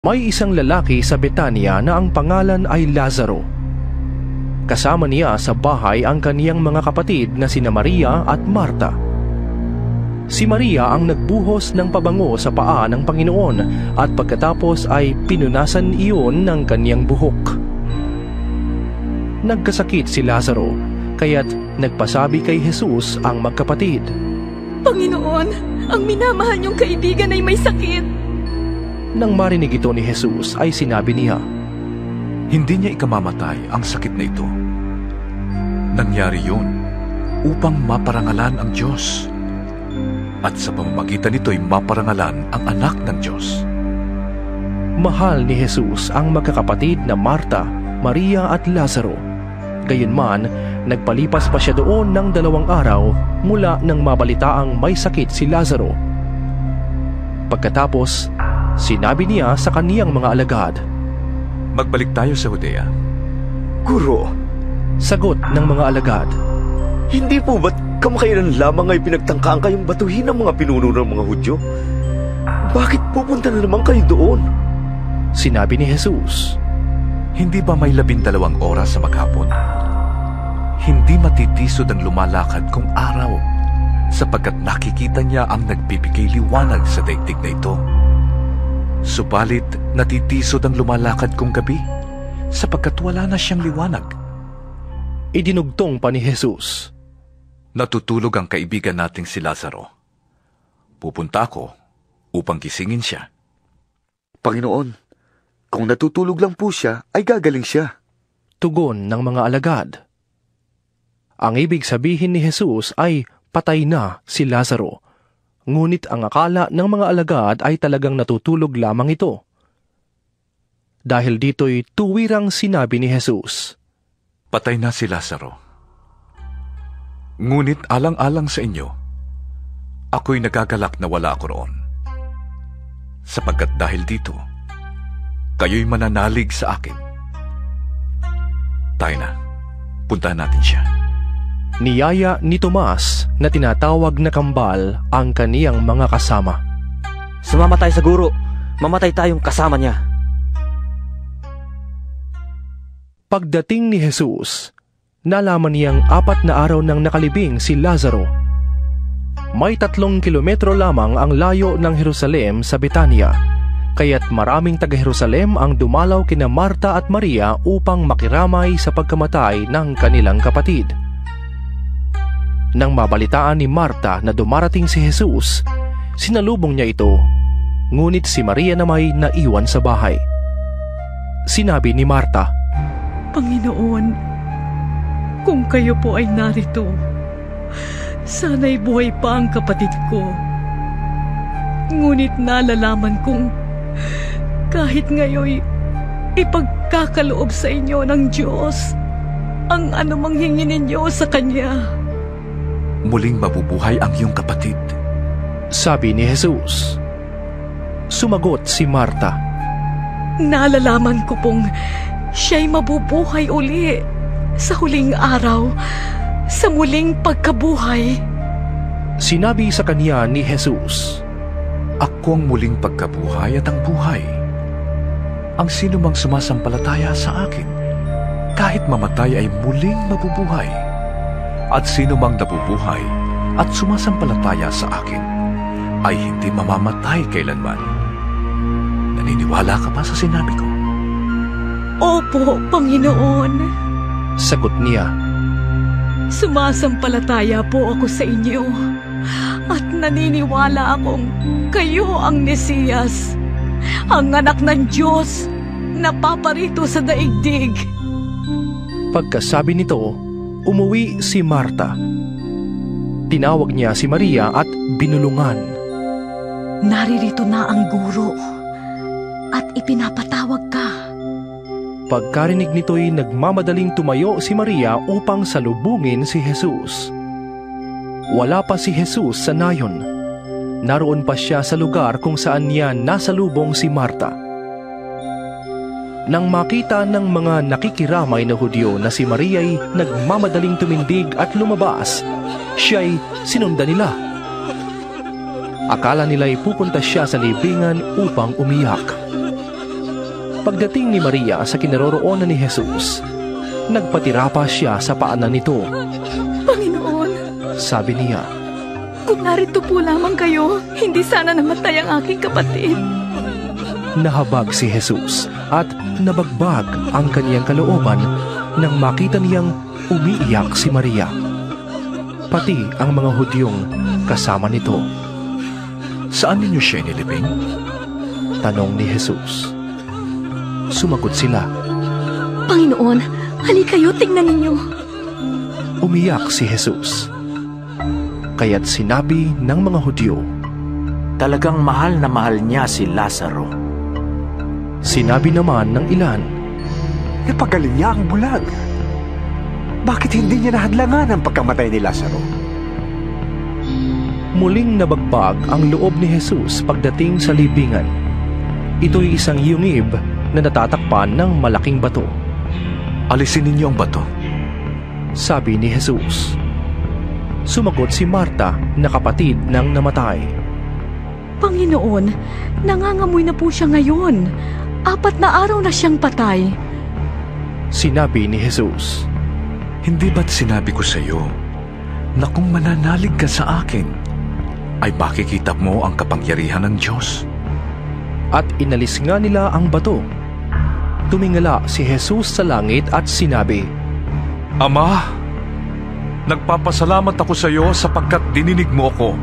May isang lalaki sa Betania na ang pangalan ay Lazaro. Kasama niya sa bahay ang kaniyang mga kapatid na sina Maria at Marta. Si Maria ang nagbuhos ng pabango sa paa ng Panginoon at pagkatapos ay pinunasan iyon ng kaniyang buhok. Nagkasakit si Lazaro, kaya't nagpasabi kay Jesus ang magkapatid, "Panginoon, ang minamahal niyong kaibigan ay may sakit." Nang marinig ito ni Jesus ay sinabi niya, "Hindi niya ikamamatay ang sakit na ito. Nangyari yun upang maparangalan ang Diyos. At sa pamamagitan nito'y maparangalan ang anak ng Diyos." Mahal ni Jesus ang magkakapatid na Marta, Maria at Lazaro. Gayunman, nagpalipas pa siya doon ng 2 araw mula nang mabalitaang may sakit si Lazaro. Pagkatapos, sinabi niya sa kaniyang mga alagad, "Magbalik tayo sa Judea." "Guro," sagot ng mga alagad, "hindi po ba't kamakailan lamang ay pinagtangkaan kayong batuhin ng mga pinuno ng mga Hudyo? Bakit pupunta na naman kayo doon?" Sinabi ni Jesus, "Hindi ba may 12 oras sa maghapon? Hindi matitisod ang lumalakad kung araw, sapagkat nakikita niya ang nagbibigay liwanag sa daigdig na ito. Subalit natitisod ang lumalakad kung gabi, sapagkat wala na siyang liwanag." Idinugtong pa ni Jesus, "Natutulog ang kaibigan nating si Lazaro. Pupunta ako upang gisingin siya." "Panginoon, kung natutulog lang po siya, ay gagaling siya." Tugon ng mga alagad. Ang ibig sabihin ni Jesus ay patay na si Lazaro. Ngunit ang akala ng mga alagad ay talagang natutulog lamang ito. Dahil dito'y tuwirang sinabi ni Jesus, "Patay na si Lazaro. Ngunit alang-alang sa inyo, ako'y nagagalak na wala ako roon. Sapagkat dahil dito, kayo'y mananalig sa akin. Tayo na, puntahan natin siya." Niyaya ni Tomas na tinatawag na kambal ang kaniyang mga kasama. "Sumama tayo sa guro. Mamatay tayong kasama niya." Pagdating ni Jesus, nalaman niyang 4 na araw nang nakalibing si Lazaro. May 3 kilometro lamang ang layo ng Jerusalem sa Betania, kaya't maraming taga-Jerusalem ang dumalaw kina Marta at Maria upang makiramay sa pagkamatay ng kanilang kapatid. Nang mabalitaan ni Marta na dumarating si Jesus, sinalubong niya ito, ngunit si Maria na may naiwan sa bahay. Sinabi ni Marta, "Panginoon, kung kayo po ay narito, sana'y buhay pa ang kapatid ko. Ngunit nalalaman kong kahit ngayoy ipagkakaloob sa inyo ng Diyos ang anumang hingin ninyo sa Kanya." "Muling mabubuhay ang iyong kapatid," sabi ni Jesus. Sumagot si Marta, "Nalalaman ko pong siya'y mabubuhay uli sa huling araw, sa muling pagkabuhay." Sinabi sa kanya ni Jesus, "Ako ang muling pagkabuhay at ang buhay. Ang sino mang sumasampalataya sa akin, kahit mamatay ay muling mabubuhay. At sino mang nabubuhay at sumasampalataya sa akin, ay hindi mamamatay kailanman." Naniniwala ka ba sa sinabi ko? "Opo, Panginoon." sagot niya. "Sumasampalataya po ako sa inyo at naniniwala akong kayo ang Mesiyas, ang anak ng Diyos na paparito sa daigdig." Pagkasabi nito, umuwi si Marta. Tinawag niya si Maria at binulungan. "Naririto na ang guro at ipinapatawag ka." Pagkarinig nito'y nagmamadaling tumayo si Maria upang salubungin si Jesus. Wala pa si Jesus sa nayon. Naroon pa siya sa lugar kung saan niya nasalubong si Marta. Nang makita ng mga nakikiramay na Hudyo na si Maria'y nagmamadaling tumindig at lumabas, siya'y sinundan nila. Akala nila'y pupunta siya sa libingan upang umiyak. Pagdating ni Maria sa kinaroroonan ni Jesus, nagpatira pa siya sa paanan nito. Panginoon, Sabi niya, kung narito po lamang kayo, hindi sana namatay ang aking kapatid. nahabag si Jesus at nabagbag ang kaniyang kalooban nang makita niyang umiiyak si Maria. Pati ang mga Hudyong kasama nito. Saan ninyo siya inilibing? Tanong ni Jesus. Sumagot sila. Panginoon, halika kayo, tingnan ninyo. Umiyak si Jesus. Kaya't sinabi ng mga Hudyo, Talagang mahal na mahal niya si Lazaro. sinabi naman ng ilan, Napagaling niya ang bulag. Bakit hindi niya nahadlangan ang pagkamatay ni Lazaro? muling nabagbag ang loob ni Jesus pagdating sa libingan. Ito'y isang yungib na natatakpan ng malaking bato. Alisin ninyo ang bato. Sabi ni Jesus. Sumagot si Marta na kapatid ng namatay. Panginoon, nangangamoy na po siya ngayon. 4 na araw na siyang patay. Sinabi ni Jesus. Hindi ba't sinabi ko sa iyo na kung mananalig ka sa akin, ay makikita mo ang kapangyarihan ng Diyos? At inalis nga nila ang bato. Tumingala si Jesus sa langit at sinabi, Ama, nagpapasalamat ako sa iyo sapagkat dininig mo ako.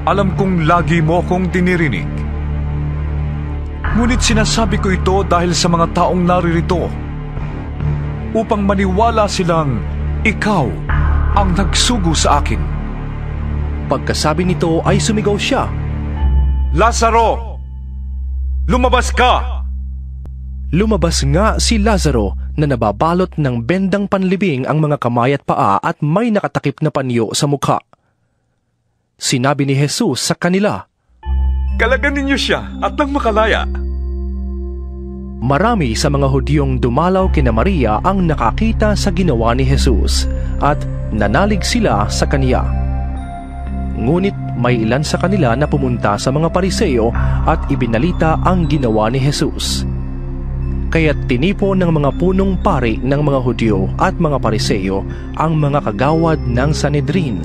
Alam kong lagi mo akong dinirinig. Ngunit sinasabi ko ito dahil sa mga taong naririto, upang maniwala silang ikaw ang nagsugo sa akin. Pagkasabi nito ay sumigaw siya. Lazaro! Lumabas ka! Lumabas nga si Lazaro na nababalot ng bendang panlibing ang mga kamay at paa at may nakatakip na panyo sa mukha. Sinabi ni Jesus sa kanila, Kalagan ninyo siya at nang makalaya. Marami sa mga Hudyong dumalaw kina Maria ang nakakita sa ginawa ni Jesus at nanalig sila sa kaniya. Ngunit may ilan sa kanila na pumunta sa mga Pariseo at ibinalita ang ginawa ni Jesus. Kaya't tinipon ng mga punong pari ng mga Hudyo at mga Pariseo ang mga kagawad ng Sanhedrin.